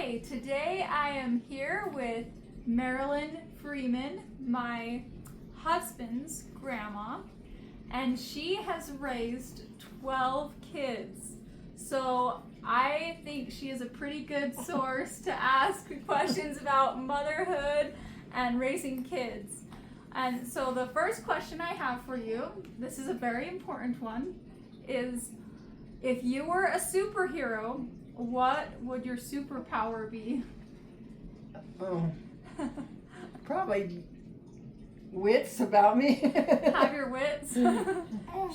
Hi, today I am here with Marilyn Freeman, my husband's grandma, and she has raised 12 kids. So I think she is a pretty good source to ask questions about motherhood and raising kids. And so the first question I have for you, this is a very important one, is if you were a superhero, what would your superpower be? Oh, probably wits about me. Have your wits?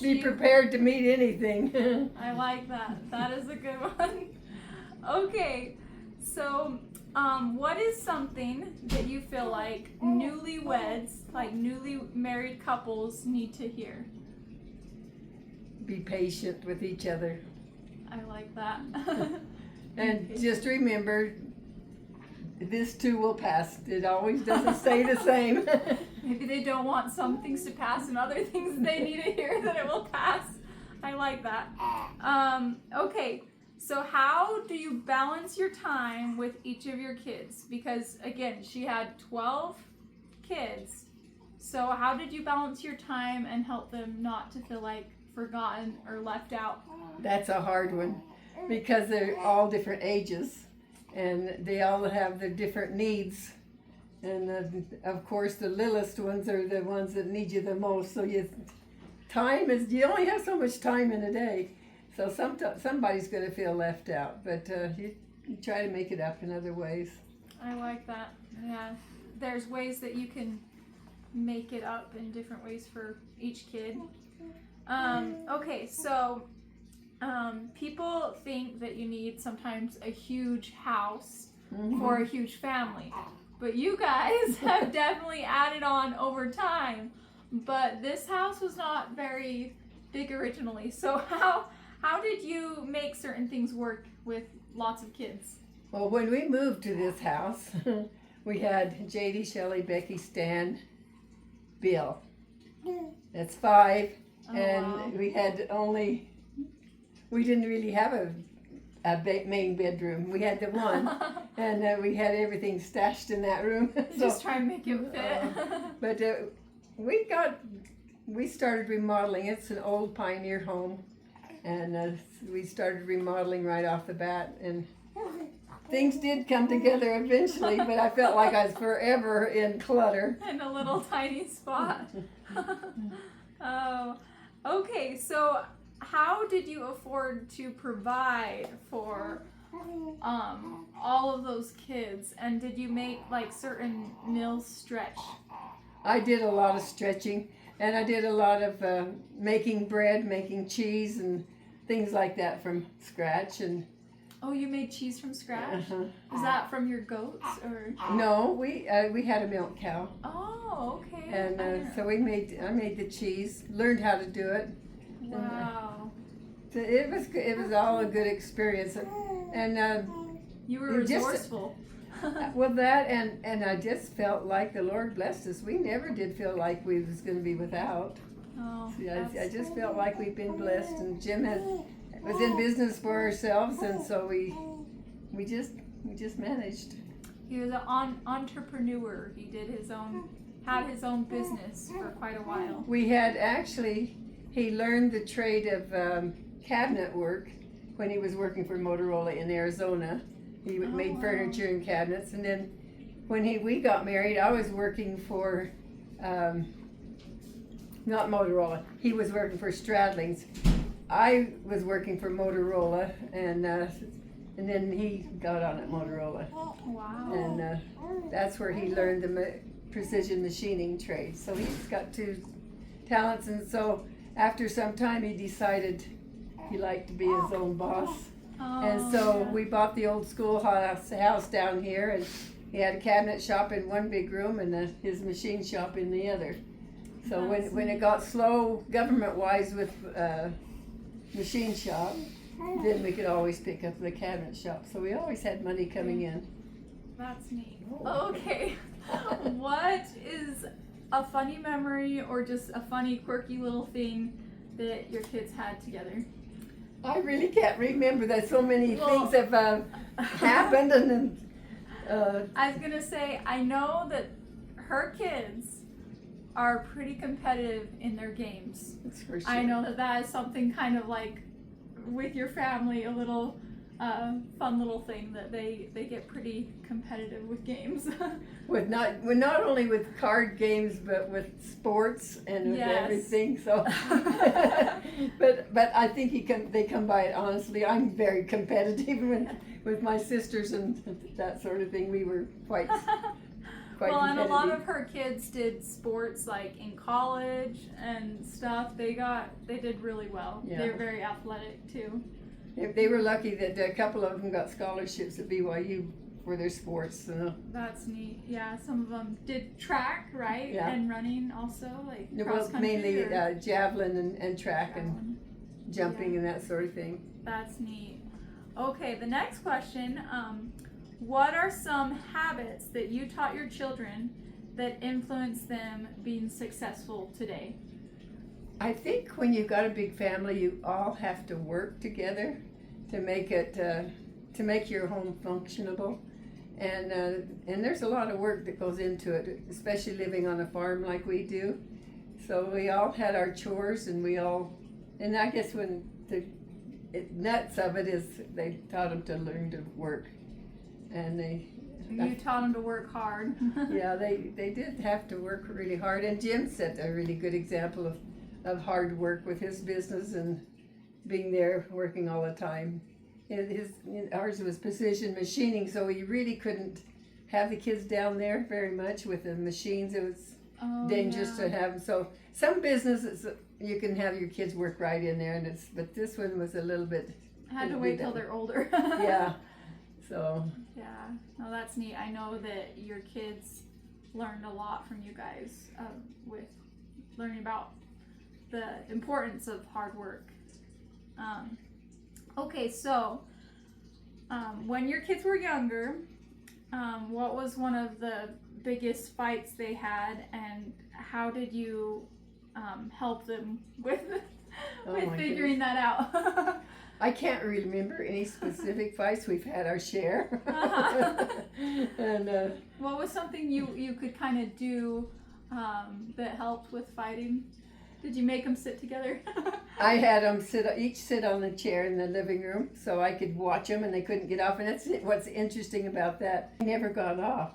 Be prepared to meet anything. I like that. That is a good one. Okay, so what is something that you feel like newlyweds, like newly married couples, need to hear? Be patient with each other. I like that. And just remember, this too will pass. It always doesn't stay the same. Maybe they don't want some things to pass and other things they need to hear that it will pass. I like that. Okay, so how do you balance your time with each of your kids? Because again, she had 12 kids. So how did you balance your time and help them not to feel like forgotten or left out? That's a hard one because they're all different ages and they all have their different needs. And of course, the littlest ones are the ones that need you the most. So you only have so much time in a day. So somebody's going to feel left out, but you try to make it up in other ways. I like that. Yeah, there's ways that you can make it up in different ways for each kid. Okay, so people think that you need sometimes a huge house for a huge family, but you guys have definitely added on over time. But this house was not very big originally. So how did you make certain things work with lots of kids? Well, when we moved to this house, we had JD, Shelley, Becky, Stan, Bill. That's 5. Oh, And wow. we didn't really have a main bedroom. We had the one, and we had everything stashed in that room. Just try and make it fit. But we started remodeling. It's an old pioneer home, and we started remodeling right off the bat, and things did come together eventually, but I felt like I was forever in clutter. In a little tiny spot. Oh, okay. So how did you afford to provide for all of those kids? And did you make like certain meals stretch? I did a lot of stretching, and I did a lot of making bread, making cheese, and things like that from scratch. And oh, you made cheese from scratch? Is that from your goats or? no, we had a milk cow. Oh, okay. And so I made the cheese, learned how to do it. Wow. So it was all a good experience, and You were resourceful. well, that and I just felt like the Lord blessed us. We never did feel like we was going to be without. Oh, See, I just felt like we've been blessed, and Jim was in business for ourselves, and so we just managed. he was an entrepreneur. He had his own business for quite a while. We had he learned the trade of cabinet work when he was working for Motorola in Arizona. He made furniture and cabinets, and then when we got married, I was working for not Motorola. He was working for Stradling's. I was working for Motorola, and then he got on at Motorola. Wow. And that's where he learned the precision machining trade. So he's got 2 talents, and so after some time he decided he liked to be his own boss. And so we bought the old schoolhouse down here, and he had a cabinet shop in one big room and his machine shop in the other. So when it got slow government-wise with machine shop, then we could always pick up the cabinet shop. So we always had money coming in. That's neat. Okay. What is a funny memory or just a funny, quirky little thing that your kids had together? I really can't remember. There's so many things of happened, and then I was gonna say, I know that her kids are pretty competitive in their games. that's for sure. I know that is something kind of like with your family, a little fun little thing that they get pretty competitive with games. With not only with card games, but with sports and with Yes. everything. So, but I think they come by it honestly. I'm very competitive with my sisters and that sort of thing. We were quite well, and a lot competitive. of her kids did sports like in college and stuff. They did really well. Yeah. They're very athletic too. They were lucky that a couple of them got scholarships at BYU for their sports. That's neat. Yeah, some of them did track, right? Yeah. And running also, like Well, cross country. mainly or javelin and track and javelin. jumping and that sort of thing. That's neat. Okay, the next question. What are some habits that you taught your children that influence them being successful today? I think when you've got a big family, you all have to work together to make it to make your home functionable, and there's a lot of work that goes into it, especially living on a farm like we do. So we all had our chores, and I guess when the nuts of it is they taught them to learn to work, and You taught them to work hard. yeah, they did have to work really hard, and Jim set a really good example of hard work with his business and being there working all the time. Ours was precision machining, so we really couldn't have the kids down there very much with the machines. It was dangerous to have them. So some businesses you can have your kids work right in there, but this one was a little bit. I had to wait till they're older. Yeah. So. Yeah. No, that's neat. I know that your kids learned a lot from you guys with learning about the importance of hard work. Okay, so when your kids were younger, what was one of the biggest fights they had, and how did you help them with figuring that out? I can't remember any specific fights. We've had our share. And what was something you could kind of do that helped with fighting? Did you make them sit together? I had them each sit on a chair in the living room so I could watch them, and they couldn't get off. And that's what's interesting about that. They never got off.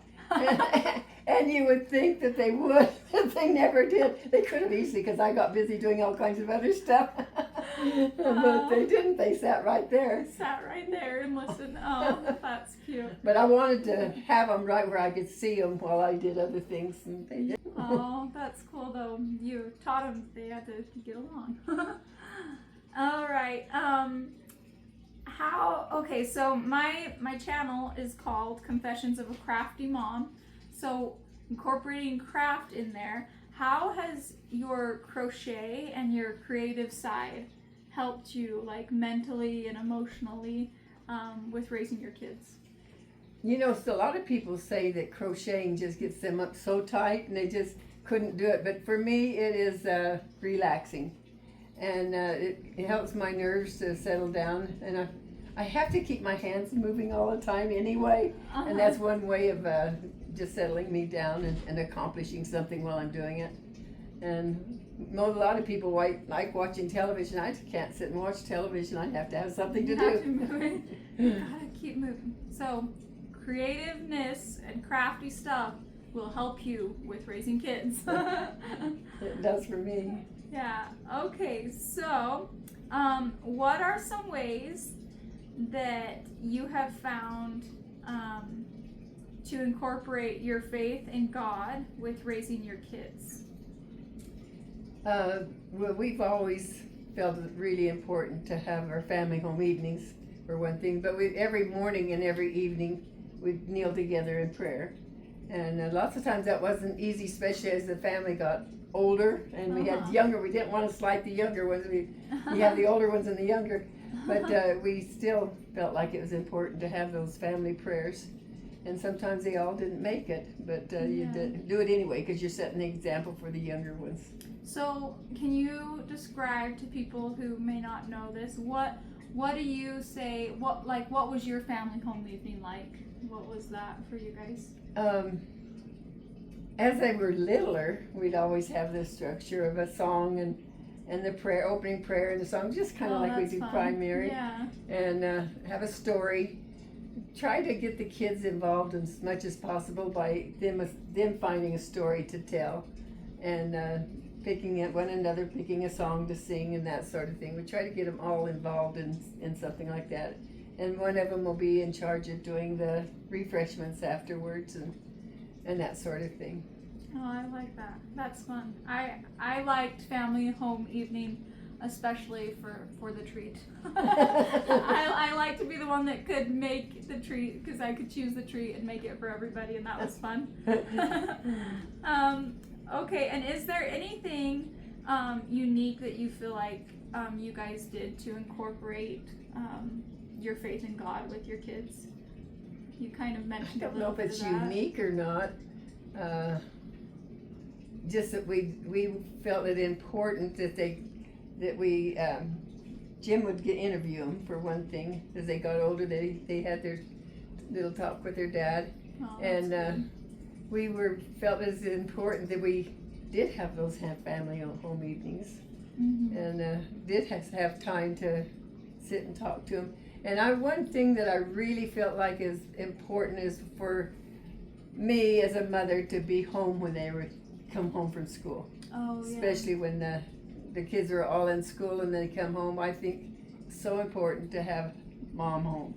And you would think that they would, but they never did. They could have easily, because I got busy doing all kinds of other stuff. But they didn't. They sat right there. Sat right there and listened. Oh, that's cute. But I wanted to have them right where I could see them while I did other things, and they did. Oh, that's cool though. You taught them they had to get along. All right. Okay, so my channel is called Confessions of a Crafty Mom. So incorporating craft in there, how has your crochet and your creative side helped you, like mentally and emotionally, with raising your kids? You know, so a lot of people say that crocheting just gets them up so tight and they just couldn't do it. But for me, it is relaxing, and it helps my nerves to settle down. And I have to keep my hands moving all the time anyway, and that's one way of just settling me down and accomplishing something while I'm doing it. And a lot of people like watching television. I can't sit and watch television. I have to have something to do. You gotta keep moving. So creativeness and crafty stuff will help you with raising kids. It does for me. Yeah. Okay. So, what are some ways that you have found to incorporate your faith in God with raising your kids? Well, we've always felt it really important to have our family home evenings, for one thing. But every morning and every evening, we'd kneel together in prayer. And lots of times that wasn't easy, especially as the family got older and we had younger. We didn't want to slight the younger ones. We have the older ones and the younger. But we still felt like it was important to have those family prayers. And sometimes they all didn't make it, but you do it anyway because you're setting the example for the younger ones. So, can you describe to people who may not know this, what what do you say? What was your family home evening like? What was that for you guys? As they were littler, we'd always have the structure of a song and the prayer, opening prayer and the song, just kind of like we do fun. primary. Yeah. And have a story. Try to get the kids involved as much as possible by them finding a story to tell, and picking at one another, picking a song to sing and that sort of thing. We try to get them all involved in something like that. And one of them will be in charge of doing the refreshments afterwards and that sort of thing. Oh, I like that. That's fun. I liked family home evening, especially for the treat. I like to be the one that could make the treat, because I could choose the treat and make it for everybody, and that was fun. Okay, and is there anything unique that you feel like you guys did to incorporate your faith in God with your kids? You kind of mentioned I don't know if it's unique or not. Just that we felt it important that Jim would interview them for one thing. As they got older, they had their little talk with their dad, and we felt it was important that we did have those family home evenings, and did have time to sit and talk to them. And one thing that I really felt like is important is for me as a mother to be home when they come home from school. Oh, yeah. Especially when the kids are all in school and they come home. I think it's so important to have mom home.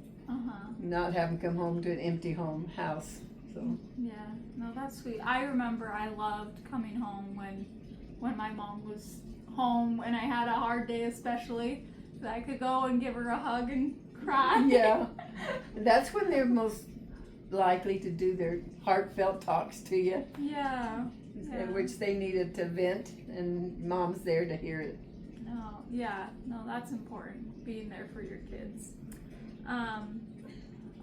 Not have them come home to an empty house. So yeah, no, that's sweet. I remember I loved coming home when my mom was home and I had a hard day, especially, that I could go and give her a hug and cry. Yeah, that's when they're most likely to do their heartfelt talks to you. Yeah. Which they needed to vent, and mom's there to hear it. Oh, yeah. No, that's important, being there for your kids.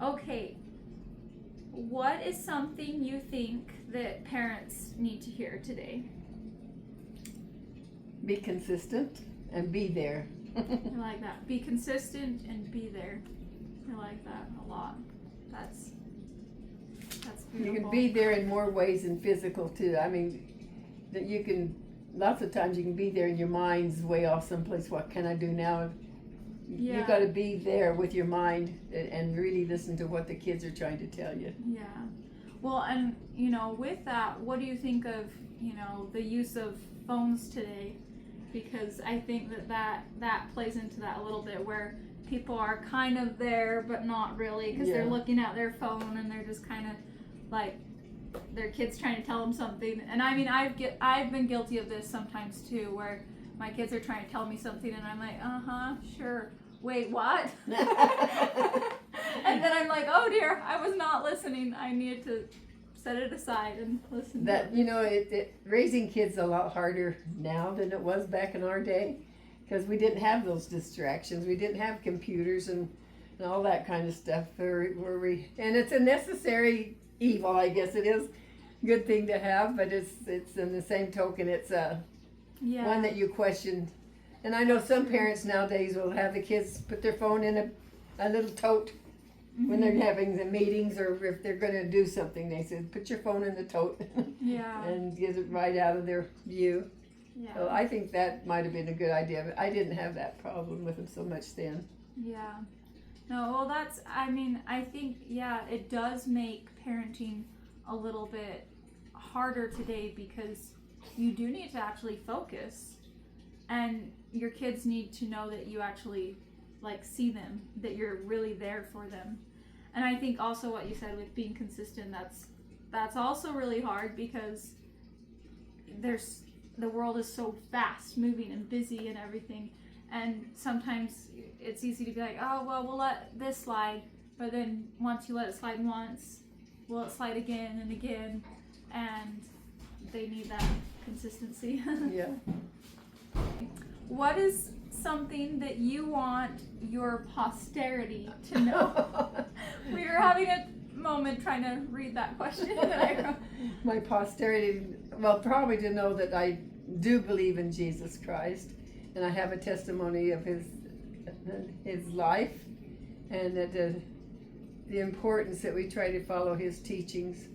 Okay. What is something you think that parents need to hear today? Be consistent and be there. I like that. Be consistent and be there. I like that a lot. That's beautiful. You can be there in more ways than physical too. I mean, that you can, lots of times you can be there and your mind's way off someplace. What can I do now? Yeah. You got to be there with your mind and really listen to what the kids are trying to tell you. Yeah. Well, and with that, what do you think of the use of phones today? Because I think that plays into that a little bit, where people are kind of there but not really, because they're looking at their phone and they're just kind of like their kids trying to tell them something. And I mean, I've been guilty of this sometimes too, where my kids are trying to tell me something and I'm like, sure, wait, what? And then I'm like, oh dear, I was not listening. I needed to set it aside and listen. That raising kids a lot harder now than it was back in our day, because we didn't have those distractions. We didn't have computers and all that kind of stuff. And it's a necessary evil, I guess it is. Good thing to have, but it's in the same token, it's one that you question. And I know some parents nowadays will have the kids put their phone in a little tote when they're having the meetings, or if they're going to do something. They said, put your phone in the tote and get it right out of their view. Yeah. So I think that might have been a good idea, but I didn't have that problem with them so much then. Yeah. No, well, I think, it does make parenting a little bit harder today, because you do need to actually focus, and your kids need to know that you actually see them, that you're really there for them. And I think also what you said with being consistent, that's also really hard, because the world is so fast moving and busy and everything, and sometimes it's easy to be like, oh well, we'll let this slide, but then once you let it slide once, will it slide again and again, and they need that consistency. Yeah. What is something that you want your posterity to know? We were having a moment trying to read that question that I wrote. My posterity, well, probably to know that I do believe in Jesus Christ, and I have a testimony of his his life, and that the importance that we try to follow his teachings.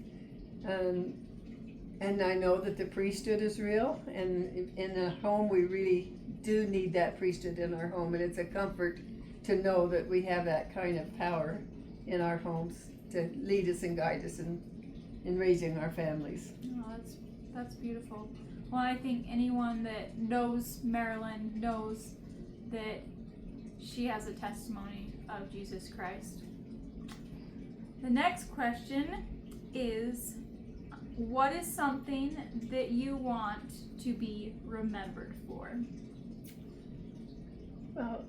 And I know that the priesthood is real, and in a home we really do need that priesthood in our home, and it's a comfort to know that we have that kind of power in our homes to lead us and guide us in raising our families. Oh, that's beautiful. Well, I think anyone that knows Marilyn knows that she has a testimony of Jesus Christ. The next question is, what is something that you want to be remembered for? Well,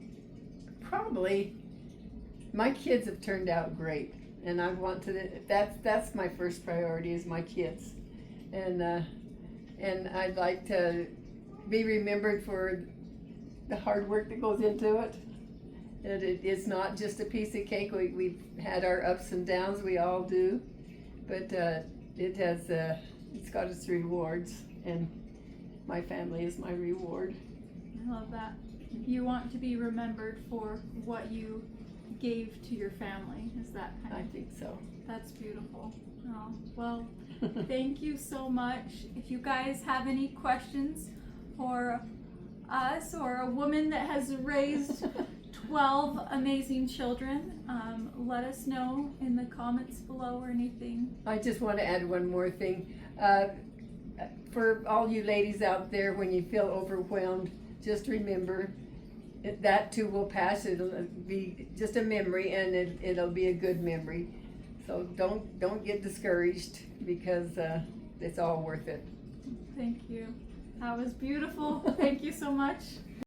probably my kids have turned out great, and I want to. That's my first priority, is my kids, and I'd like to be remembered for the hard work that goes into it. It's not just a piece of cake. We've had our ups and downs. We all do, but it's got its rewards, and my family is my reward. I love that. You want to be remembered for what you gave to your family. Is that kind of? I think so. That's beautiful. Oh, well, thank you so much. If you guys have any questions for us or a woman that has raised 12 amazing children, let us know in the comments below or anything. I just want to add one more thing. For all you ladies out there, when you feel overwhelmed, just remember that too will pass. It'll be just a memory, and it'll be a good memory. So don't get discouraged, because it's all worth it. Thank you. That was beautiful. Thank you so much.